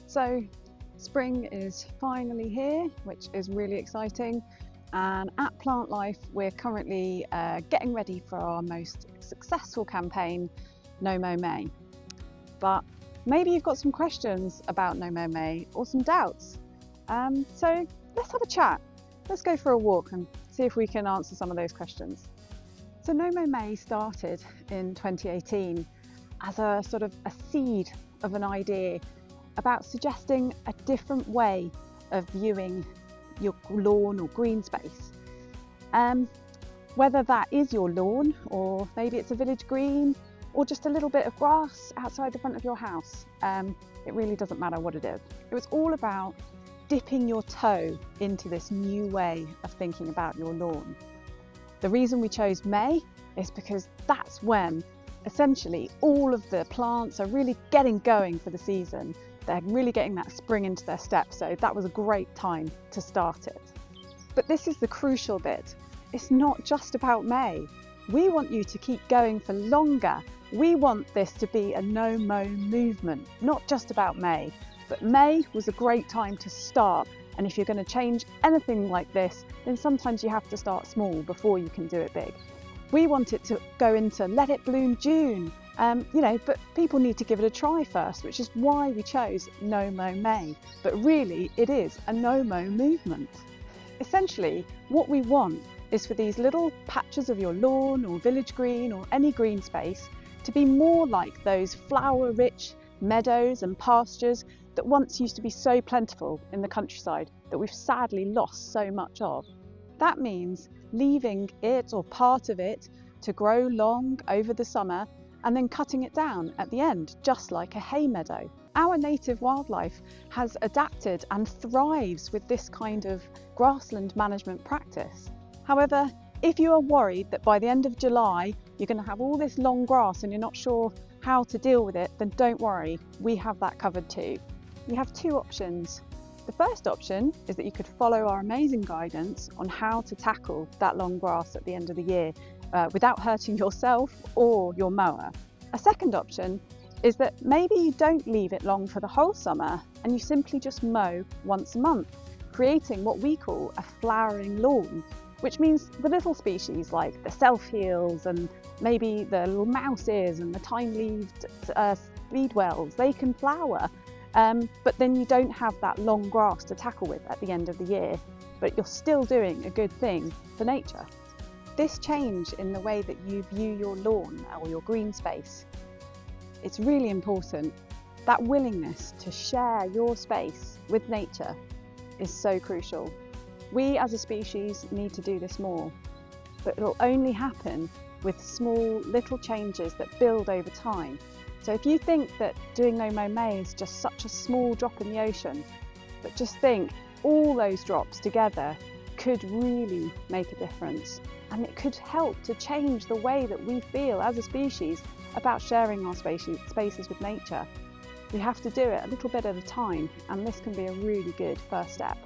So spring is finally here, which is really exciting. And at Plant Life, we're currently getting ready for our most successful campaign, No Mow May. But maybe you've got some questions about No Mow May or some doubts. So let's have a chat. Let's go for a walk and see if we can answer some of those questions. So No Mow May started in 2018 as a sort of a seed of an idea about suggesting a different way of viewing your lawn or green space. Whether that is your lawn, or maybe it's a village green, or just a little bit of grass outside the front of your house, it really doesn't matter what it is. It was all about dipping your toe into this new way of thinking about your lawn. The reason we chose May is because that's when essentially all of the plants are really getting going for the season. They're really getting that spring into their step, so that was a great time to start it. But this is the crucial bit. It's not just about May. We want you to keep going for longer. We want this to be a no mow movement, not just about May. But May was a great time to start, and if you're going to change anything like this, then sometimes you have to start small before you can do it big. We want it to go into Let It Bloom June, but people need to give it a try first, which is why we chose No Mow May. But really, it is a no mow movement. Essentially, what we want is for these little patches of your lawn or village green or any green space to be more like those flower-rich meadows and pastures that once used to be so plentiful in the countryside that we've sadly lost so much of. That means leaving it or part of it to grow long over the summer and then cutting it down at the end, just like a hay meadow. Our native wildlife has adapted and thrives with this kind of grassland management practice. However, if you are worried that by the end of July you're going to have all this long grass and you're not sure how to deal with it, then don't worry, we have that covered too. You have two options. The first option is that you could follow our amazing guidance on how to tackle that long grass at the end of the year without hurting yourself or your mower. A second option is that maybe you don't leave it long for the whole summer and you simply just mow once a month, creating what we call a flowering lawn, which means the little species like the self-heals and maybe the little mouses and the tine-leaved speedwells, they can flower. But then you don't have that long grass to tackle with at the end of the year, but you're still doing a good thing for nature. This change in the way that you view your lawn or your green space, it's really important. That willingness to share your space with nature is so crucial. We as a species need to do this more, but it'll only happen with small little changes that build over time. So if you think that doing No Mow May is just such a small drop in the ocean, but just think all those drops together could really make a difference. And it could help to change the way that we feel as a species about sharing our spaces with nature. We have to do it a little bit at a time, and this can be a really good first step.